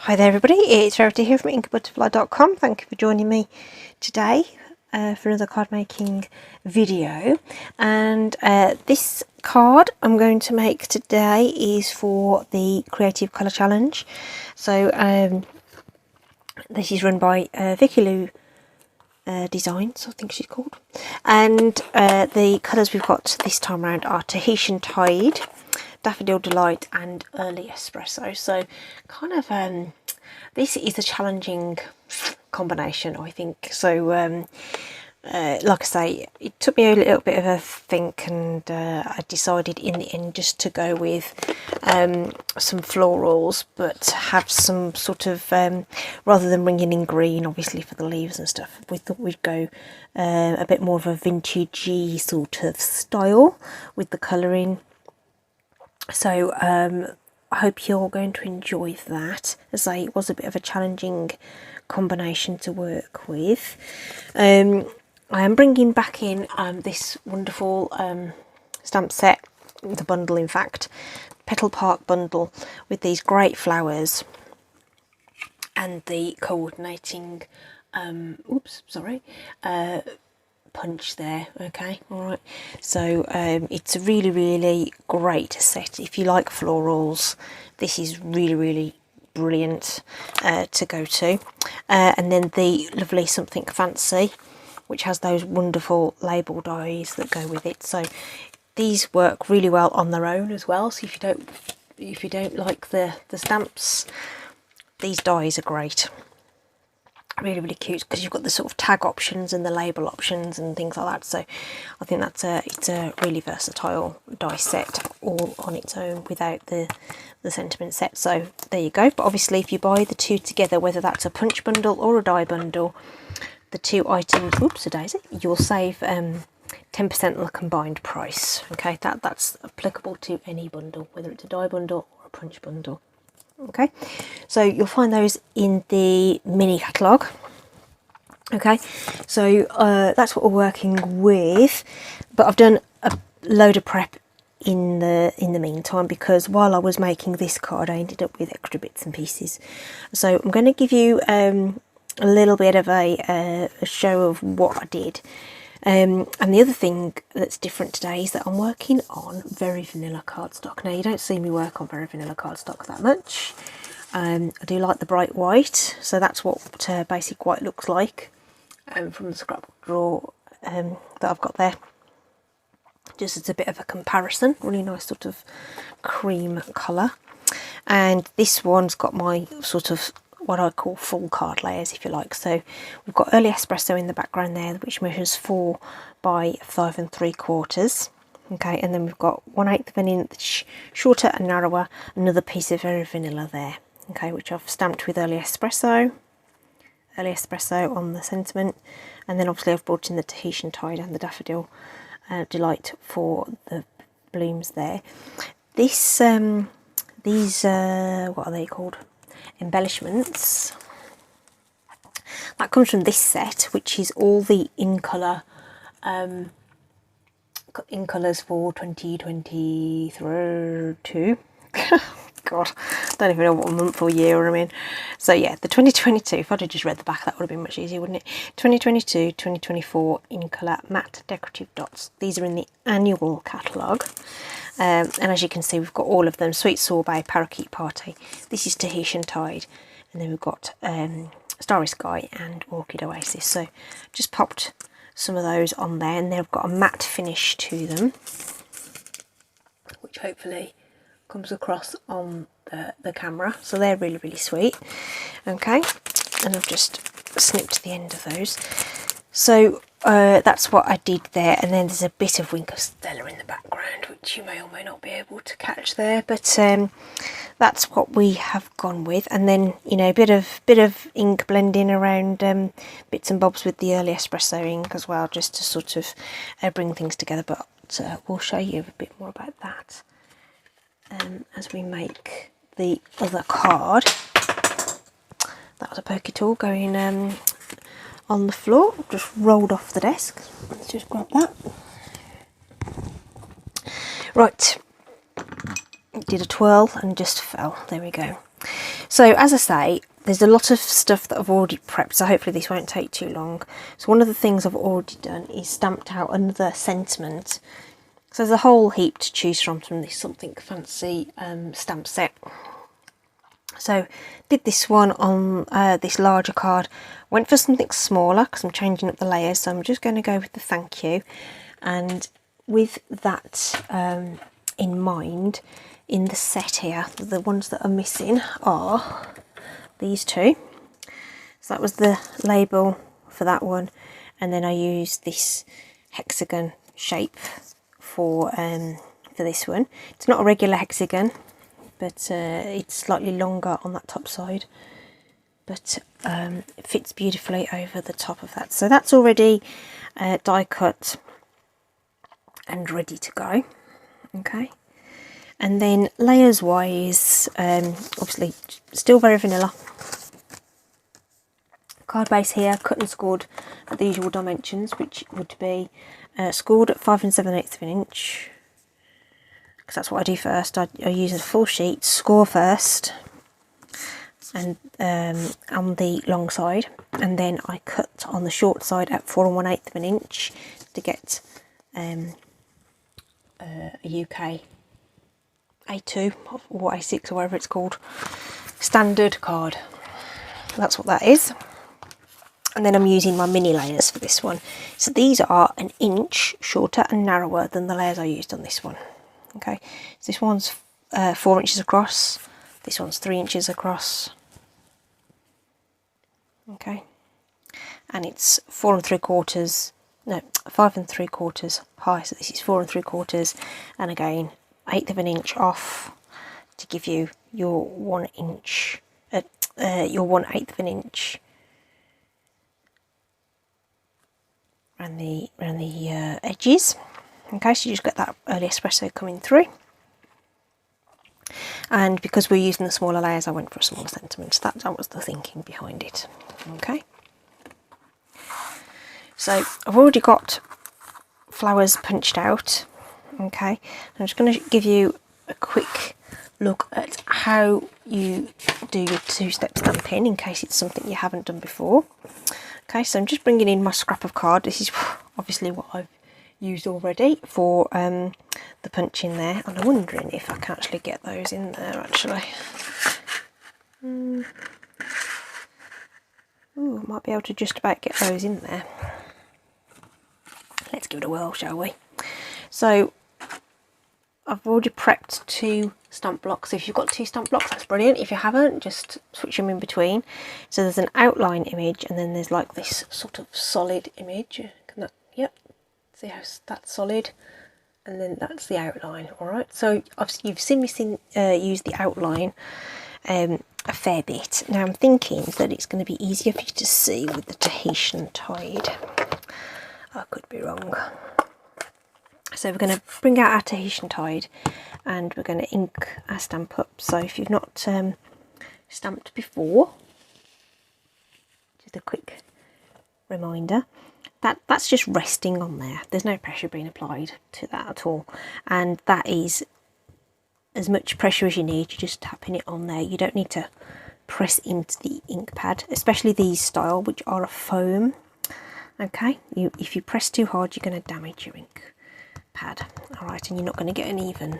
Hi there everybody, it's Rarity here from inkybutterfly.com. Thank you for joining me today for another card making video. And this card I'm going to make today is for the Creative Colour Challenge. So this is run by Vicky Lou Designs, I think she's called. And the colours we've got this time around are Tahitian Tide, Daffodil Delight and Early Espresso. So kind of this is a challenging combination, I think. So like I say, it took me a little bit of a think, and I decided in the end just to go with some florals, but have some sort of rather than bringing in green obviously for the leaves and stuff, we thought we'd go a bit more of a vintagey sort of style with the colouring. So I hope you're going to enjoy that. As I say, it was a bit of a challenging combination to work with. I am bringing back in this wonderful stamp set, the bundle in fact, Petal Park bundle with these great flowers and the coordinating punch there. Okay, all right, so it's a really great set. If you like florals, this is really brilliant to go to. And then the lovely Something Fancy, which has those wonderful label dies that go with it. So these work really well on their own as well. So if you don't like the stamps, these dies are great. Really cute, because you've got the sort of tag options and the label options and things like that. So I think it's a really versatile die set all on its own without the sentiment set. So there you go. But obviously if you buy the two together, whether that's a punch bundle or a die bundle, the two items, oops a daisy, you'll save 10% on the combined price. Okay, that's applicable to any bundle, whether it's a die bundle or a punch bundle. Okay, so you'll find those in the mini catalogue. Okay, so that's what we're working with, but I've done a load of prep in the meantime, because while I was making this card I ended up with extra bits and pieces. So I'm going to give you a little bit of a show of what I did. And the other thing that's different today is that I'm working on very vanilla cardstock. Now, you don't see me work on very vanilla cardstock that much. I do like the bright white, so that's what basic white looks like from the scrapbook drawer that I've got there. Just as a bit of a comparison, really nice sort of cream colour. And this one's got my sort of what I call full card layers, if you like. So we've got Early Espresso in the background there, which measures 4 by 5 3/4. Okay, and then we've got 1/8 of an inch shorter and narrower, another piece of very vanilla there. Okay, which I've stamped with Early Espresso on the sentiment, and then obviously I've brought in the Tahitian Tide and the Daffodil Delight for the blooms there. These what are they called? Embellishments. That comes from this set, which is all the in colours for 2022. God, I don't even know what month or year I'm in. So yeah, the 2022, if I'd have just read the back, that would have been much easier, wouldn't it? 2022-2024 in colour matte decorative dots. These are in the annual catalogue. And as you can see, we've got all of them: Sweet Sorbet, Parakeet Party, this is Tahitian Tide, and then we've got Starry Sky and Orchid Oasis. So just popped some of those on there, and they've got a matte finish to them, which hopefully comes across on the camera. So they're really sweet. Okay, and I've just snipped the end of those. So that's what I did there, and then there's a bit of Wink of Stella in the background, which you may or may not be able to catch there, but that's what we have gone with. And then, you know, a bit of ink blending around bits and bobs with the Early Espresso ink as well, just to sort of bring things together. But we'll show you a bit more about that as we make the other card. That was a pokey tool going on the floor, just rolled off the desk. Let's just grab that. Right, did a twirl and just fell. There we go. So as I say, there's a lot of stuff that I've already prepped, so hopefully this won't take too long. So one of the things I've already done is stamped out another sentiment. So there's a whole heap to choose from this Something Fancy stamp set. So did this one on this larger card. Went for something smaller because I'm changing up the layers, so I'm just going to go with the thank you. And with that in mind, in the set here, the ones that are missing are these two. So that was the label for that one, and then I used this hexagon shape for this one. It's not a regular hexagon, but it's slightly longer on that top side, but it fits beautifully over the top of that. So that's already die cut and ready to go. Okay, and then layers wise, obviously still very vanilla. Card base here, cut and scored at the usual dimensions, which would be scored at 5 7/8 of an inch, because that's what I do first. I use a full sheet, score first, and on the long side, and then I cut on the short side at 4 1/8 of an inch to get a UK A2 or A6 or whatever it's called standard card. That's what that is. And then I'm using my mini layers for this one. So these are an inch shorter and narrower than the layers I used on this one. Okay, so this one's 4 inches across, this one's 3 inches across. Okay, and it's 4 3/4, no, 5 3/4 high. So this is 4 3/4, and again 1/8 of an inch off to give you your 1 inch, your 1/8 of an inch. Around the edges. Okay, so you just get that early espresso coming through. And because we're using the smaller layers, I went for a smaller sentiment. So that was the thinking behind it. Okay, so I've already got flowers punched out. Okay, I'm just going to give you a quick look at how you do your two-step stamping in case it's something you haven't done before. Okay, so I'm just bringing in my scrap of card. This is obviously what I've used already for the punching there, and I'm wondering if I can actually get those in there actually. Ooh, I might be able to just about get those in there. Let's give it a whirl, shall we? So I've already prepped 2 stamp blocks. So if you've got 2 stamp blocks, that's brilliant. If you haven't, just switch them in between. So there's an outline image, and then there's like this sort of solid image. Can that, yep, see how that's solid, and then that's the outline. All right, so you've seen me use the outline a fair bit. Now I'm thinking that it's going to be easier for you to see with the Tahitian tide. I could be wrong. So we're going to bring out our Tahitian tide, and we're going to ink our Stamp Up. So if you've not stamped before, just a quick reminder, that's just resting on there. There's no pressure being applied to that at all, and that is as much pressure as you need. You're just tapping it on there. You don't need to press into the ink pad, especially these style, which are a foam. Okay, if you press too hard, you're going to damage your ink pad. All right, and you're not going to get an even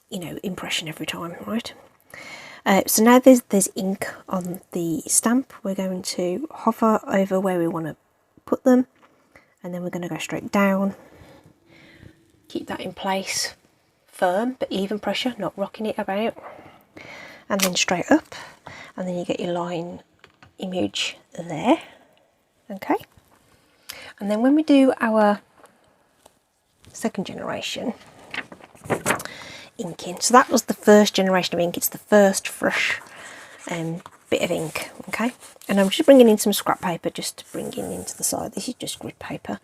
impression every time, right? So now there's ink on the stamp. We're going to hover over where we want to put them, and then we're going to go straight down. Keep that in place, firm but even pressure, not rocking it about, and then straight up, and then you get your line image there. Okay, and then when we do our second generation inking, so that was the first generation of ink, it's the first fresh bit of ink. Okay, and I'm just bringing in some scrap paper just to bring in into the side. This is just grid paper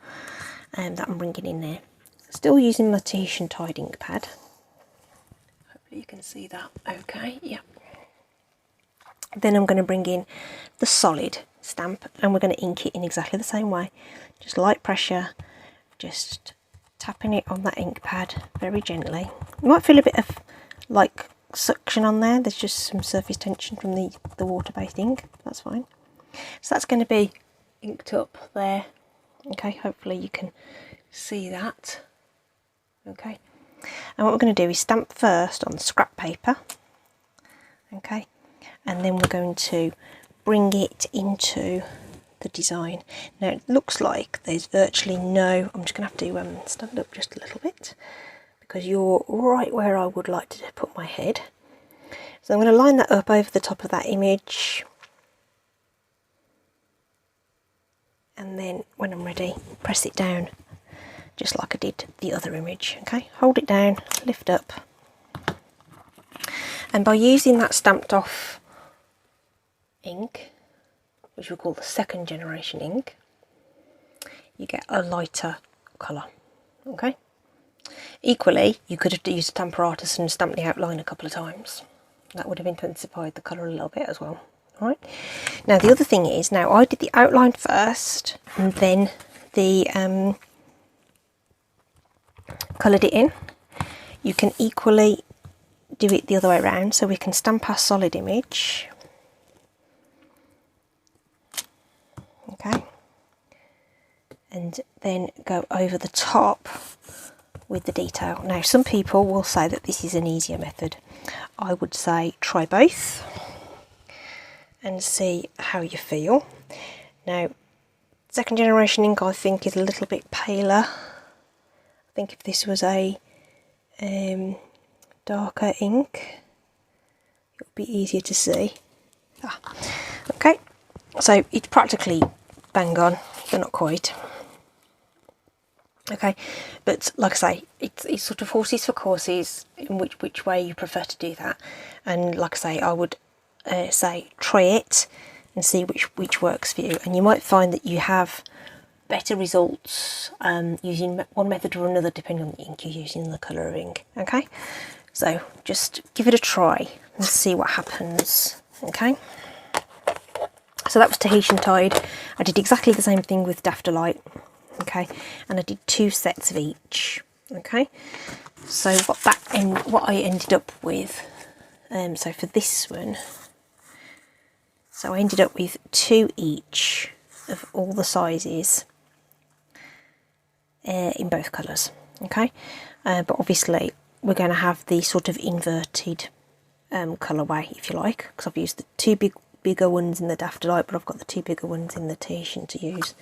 that I'm bringing in there. Still using my Tahitian tide ink pad. Hopefully you can see that okay. Yeah, then I'm going to bring in the solid stamp, and we're going to ink it in exactly the same way. Just light pressure, just tapping it on that ink pad very gently. You might feel a bit of like suction on there, there's just some surface tension from the water-based ink. That's fine. So that's going to be inked up there. Okay, hopefully you can see that. Okay, and what we're going to do is stamp first on the scrap paper. Okay, and then we're going to bring it into the design. Now it looks like there's virtually no, I'm just going to have to stand up just a little bit because you're right where I would like to put my head. So I'm going to line that up over the top of that image, and then when I'm ready, press it down just like I did the other image. Okay, hold it down, lift up, and by using that stamped off ink, which we'll call the second generation ink, you get a lighter colour. Okay, equally you could have used Stamper Artist and stamped the outline a couple of times. That would have intensified the colour a little bit as well. Alright, now the other thing is, now I did the outline first and then the coloured it in. You can equally do it the other way around, so we can stamp our solid image. Okay, and then go over the top with the detail. Now some people will say that this is an easier method. I would say try both and see how you feel. Now second generation ink I think is a little bit paler. I think if this was a darker ink it would be easier to see. Okay, so it's practically bang on, but not quite. Okay, but like I say, it's sort of horses for courses in which way you prefer to do that. And like I say, I would say try it and see which works for you, and you might find that you have better results using one method or another depending on the ink you're using and the colour of ink. Okay, so just give it a try and see what happens. Okay, so that was Tahitian Tide. I did exactly the same thing with Daft Delight. Okay, and I did 2 sets of each. Okay, so what I ended up with, so for this one, so I ended up with 2 each of all the sizes in both colours. Okay, but obviously we're going to have the sort of inverted colourway, if you like, because I've used the 2 bigger ones in the Daft Delight, but I've got the 2 bigger ones in the Tahitian to use.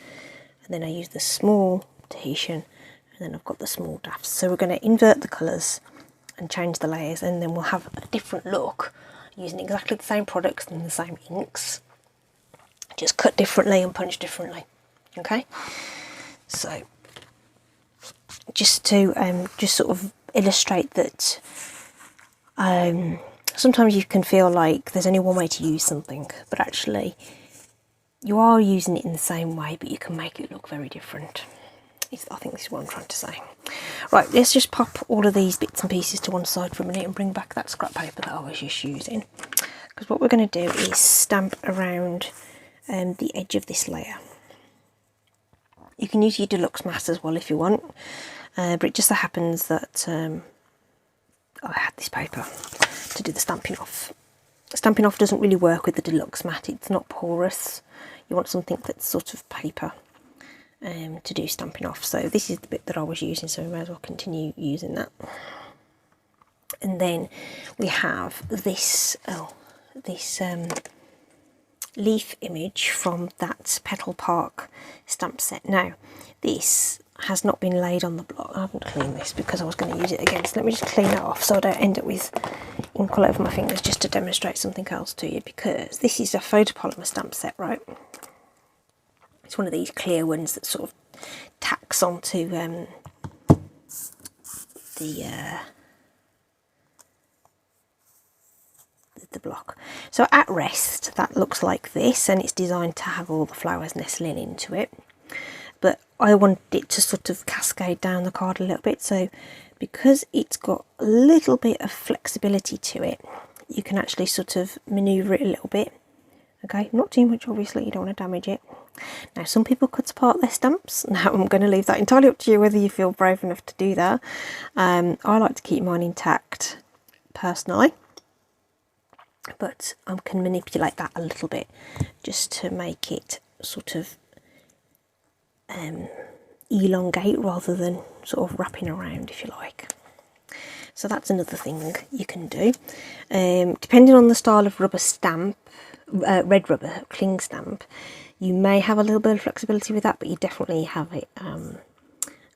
And then I use the small Tahitian, and then I've got the small Dafts. So we're going to invert the colours and change the layers, and then we'll have a different look using exactly the same products and the same inks, just cut differently and punch differently. Okay, so just to just sort of illustrate that sometimes you can feel like there's only one way to use something, but actually you are using it in the same way, but you can make it look very different. I think this is what I'm trying to say. Right, let's just pop all of these bits and pieces to one side for a minute and bring back that scrap paper that I was just using. Because what we're going to do is stamp around the edge of this layer. You can use your deluxe mat as well if you want, but it just so happens that I had this paper to do the stamping off. Stamping off doesn't really work with the deluxe mat, it's not porous. You want something that's sort of paper to do stamping off. So this is the bit that I was using, so we may as well continue using that. And then we have this leaf image from that Petal Park stamp set. Now this has not been laid on the block. I haven't cleaned this because I was going to use it again, so let me just clean it off so I don't end up with ink all over my fingers, just to demonstrate something else to you, because this is a photopolymer stamp set, right? It's one of these clear ones that sort of tacks onto the block. So at rest that looks like this, and it's designed to have all the flowers nestling into it, but I want it to sort of cascade down the card a little bit. So because it's got a little bit of flexibility to it, you can actually sort of maneuver it a little bit. Okay, not too much obviously, you don't want to damage it. Now some people cut apart their stamps. Now I'm going to leave that entirely up to you whether you feel brave enough to do that. I like to keep mine intact personally. but I can manipulate that a little bit just to make it sort of elongate rather than sort of wrapping around, if you like. So that's another thing you can do. Depending on the style of rubber stamp, red rubber cling stamp, you may have a little bit of flexibility with that, but you definitely have it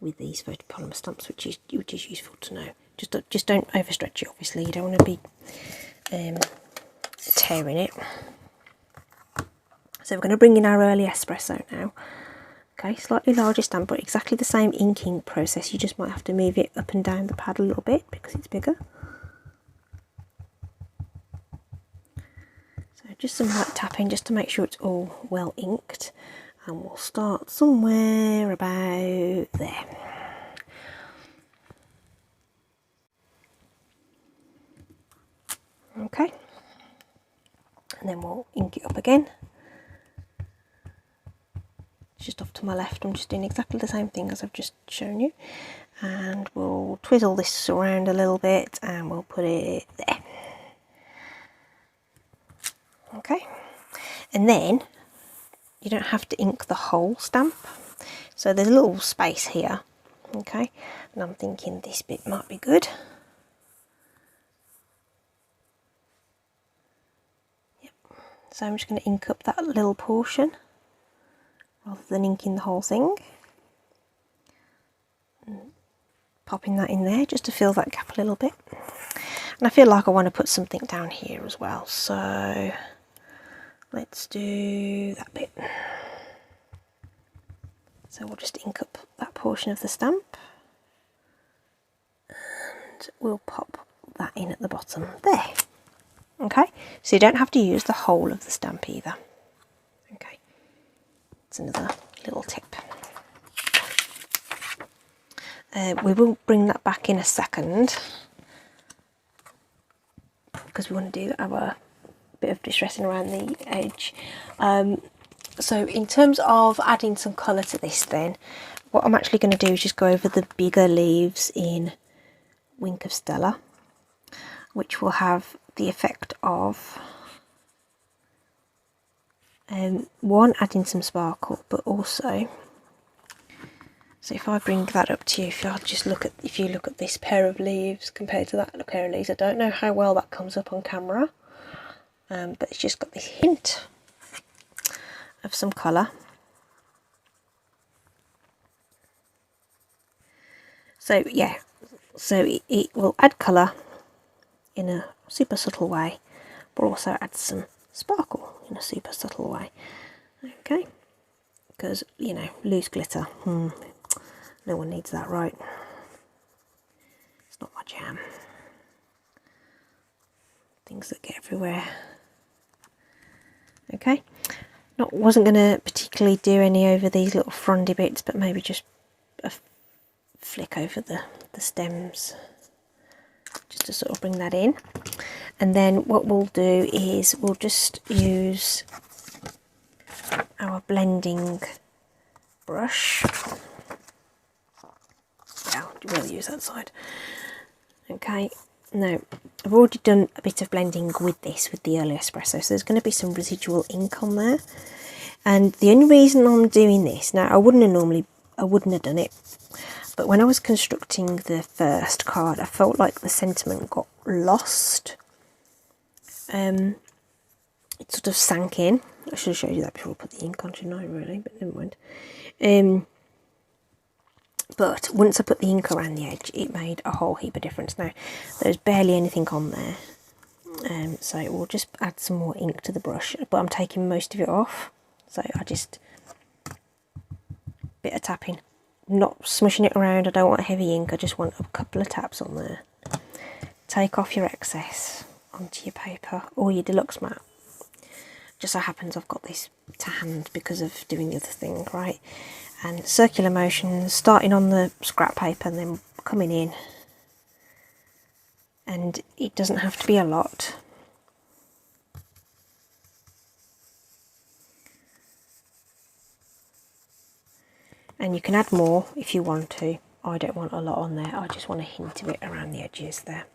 with these photopolymer stamps, which is useful to know. Just don't overstretch it. Obviously, you don't want to be tearing it. So we're going to bring in our early espresso now. Okay, slightly larger stamp, but exactly the same inking process. You just might have to move it up and down the pad a little bit because it's bigger. So just some light tapping just to make sure it's all well inked. And we'll start somewhere about there. Okay, and then we'll ink it up again. Just off to my left, I'm just doing exactly the same thing as I've just shown you, and we'll twizzle this around a little bit and we'll put it there. Okay, and then you don't have to ink the whole stamp, so there's a little space here. Okay, and I'm thinking this bit might be good. Yep. So I'm just going to ink up that little portion rather than inking the whole thing. Popping that in there just to fill that gap a little bit. And I feel like I want to put something down here as well, so let's do that bit. So we'll just ink up that portion of the stamp and we'll pop that in at the bottom there. Okay, so you don't have to use the whole of the stamp either. Okay, it's another little tip. We will bring that back in a second because we want to do our bit of distressing around the edge. So in terms of adding some colour to this, then what I'm actually going to do is just go over the bigger leaves in Wink of Stella, which will have the effect of one, adding some sparkle, but also, so if I bring that up to you, if you look at this pair of leaves compared to that pair of leaves, I don't know how well that comes up on camera, but it's just got this hint of some colour. So yeah, so it will add colour in a super subtle way, but also add some sparkle in a super subtle way. Okay, because, you know, loose glitter, no one needs that, right? It's not my jam. Things that get everywhere. Okay, wasn't going to particularly do any over these little frondy bits, but maybe just a flick over the stems just to sort of bring that in. And then what we'll do is we'll just use our blending brush. Yeah, we'll use that side. Okay, now I've already done a bit of blending with this, with the early espresso, so there's going to be some residual ink on there. And the only reason I'm doing this, now I wouldn't have done it, but when I was constructing the first card, I felt like the sentiment got lost. It sort of sank in. I should have showed you that before I put the ink on, shouldn't I, really? But never mind. But once I put the ink around the edge, it made a whole heap of difference. Now, there's barely anything on there, so we'll just add some more ink to the brush, but I'm taking most of it off, so I just, bit of tapping, not smushing it around. I don't want heavy ink, I just want a couple of taps on there. Take off your excess onto your paper or your deluxe mat. Just so happens I've got this to hand because of doing the other thing, right? And circular motions, starting on the scrap paper and then coming in. And it doesn't have to be a lot. And you can add more if you want to. I don't want a lot on there, I just want a hint of it around the edges there.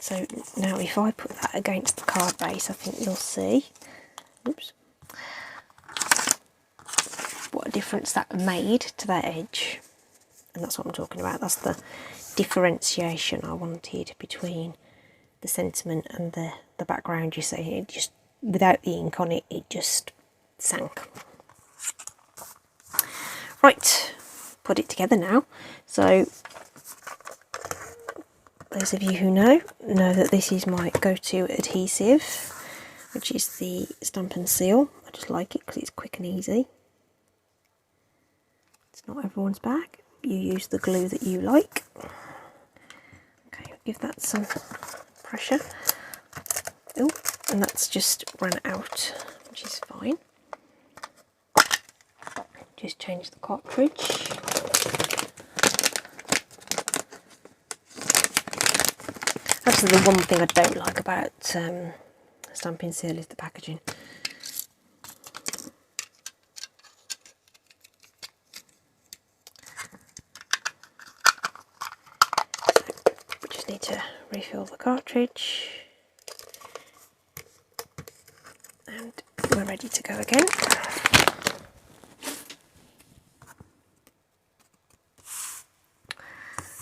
So now if I put that against the card base, I think you'll see, oops, what a difference that made to that edge. And that's what I'm talking about. That's the differentiation I wanted between the sentiment and the background. You see, it just, without the ink on it, it just sank. Right, put it together now. So those of you who know that this is my go-to adhesive, which is the Stampin' Seal. I just like it because it's quick and easy. It's not everyone's bag. You use the glue that you like. Okay, give that some pressure. Oh, and that's just run out, which is fine. Just change the cartridge. Actually, the one thing I don't like about Stampin' Seal is the packaging. We just need to refill the cartridge. And we're ready to go again.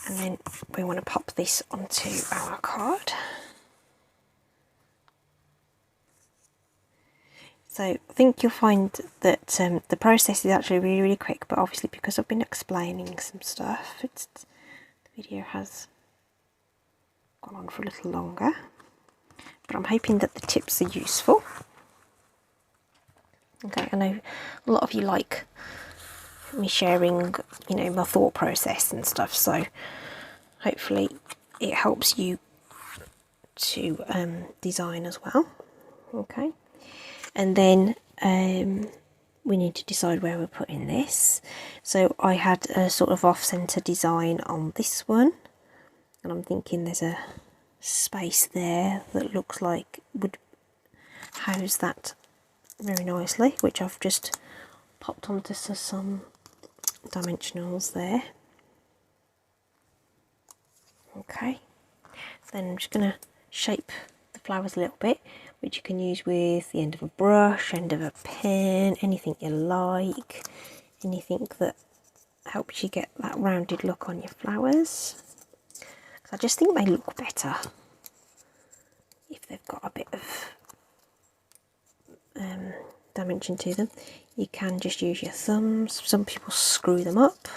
And then we want to pop this onto our card. So I think you'll find that the process is actually really, really quick, but obviously because I've been explaining some stuff, the video has gone on for a little longer. But I'm hoping that the tips are useful. Okay, I know a lot of you like me sharing, you know, my thought process and stuff, so hopefully it helps you to design as well. Okay, and then we need to decide where we're putting this. So I had a sort of off-center design on this one, and I'm thinking there's a space there that looks like would house that very nicely, which I've just popped onto some dimensionals there. Okay, then I'm just going to shape the flowers a little bit, which you can use with the end of a brush, end of a pen, anything you like, anything that helps you get that rounded look on your flowers. I just think they look better if they've got a bit of dimension to them. You can just use your thumbs. Some people screw them up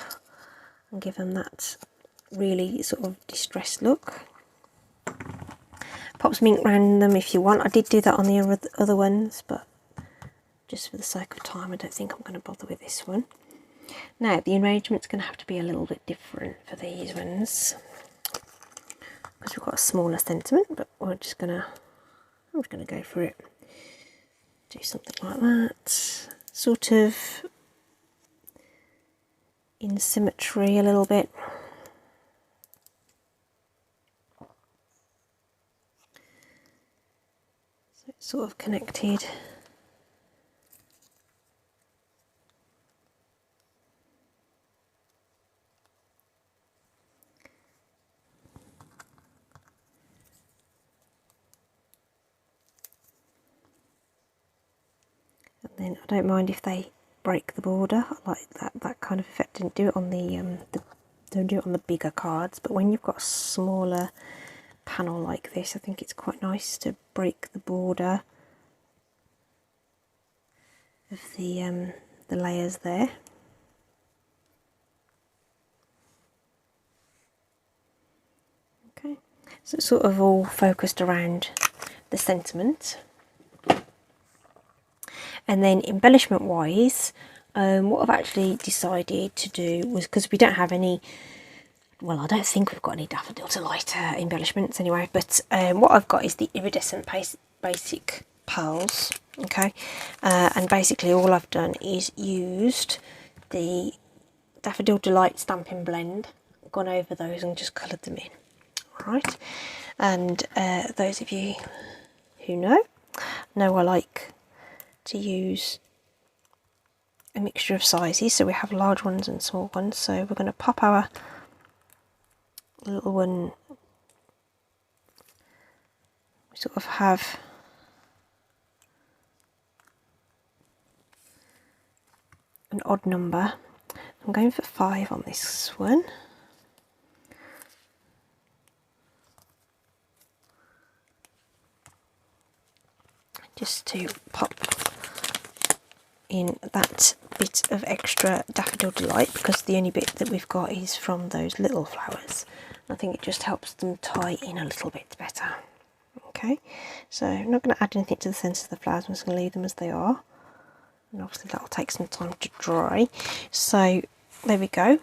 and give them that really sort of distressed look. Pop some ink around them if you want. I did do that on the other ones, but just for the sake of time I don't think I'm going to bother with this one. Now the arrangement's going to have to be a little bit different for these ones because we've got a smaller sentiment, but I'm just going to go for it. Do something like that, sort of in symmetry a little bit. So it's sort of connected. And then I don't mind if they break the border. I like that kind of effect. Didn't do it on don't do it on the bigger cards, but when you've got a smaller panel like this, I think it's quite nice to break the border of the layers there. Okay, so it's sort of all focused around the sentiment. And then embellishment wise, what I've actually decided to do was, because we don't have any, well, I don't think we've got any Daffodil Delight embellishments anyway, but what I've got is the iridescent basic pearls. Okay, and basically all I've done is used the Daffodil Delight Stampin' Blend, gone over those and just coloured them in. Alright, and those of you who know I like to use a mixture of sizes, so we have large ones and small ones. So we're going to pop our little one we sort of have an odd number. I'm going for 5 on this one. Just to pop in that bit of extra Daffodil Delight, because the only bit that we've got is from those little flowers. I think it just helps them tie in a little bit better. Okay, so I'm not going to add anything to the centre of the flowers, I'm just going to leave them as they are. And obviously that will take some time to dry. So there we go.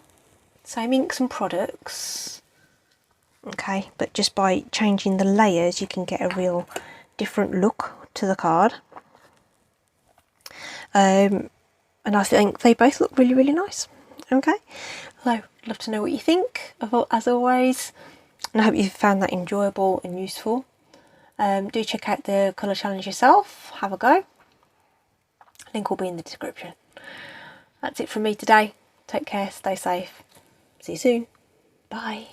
Same inks and products. Okay, but just by changing the layers you can get a real different look to the card. And I think they both look really, really nice. Okay, so I'd love to know what you think, as always, and I hope you found that enjoyable and useful. Do check out the colour challenge yourself, have a go. Link will be in the description. That's it from me today. Take care, stay safe. See you soon. Bye.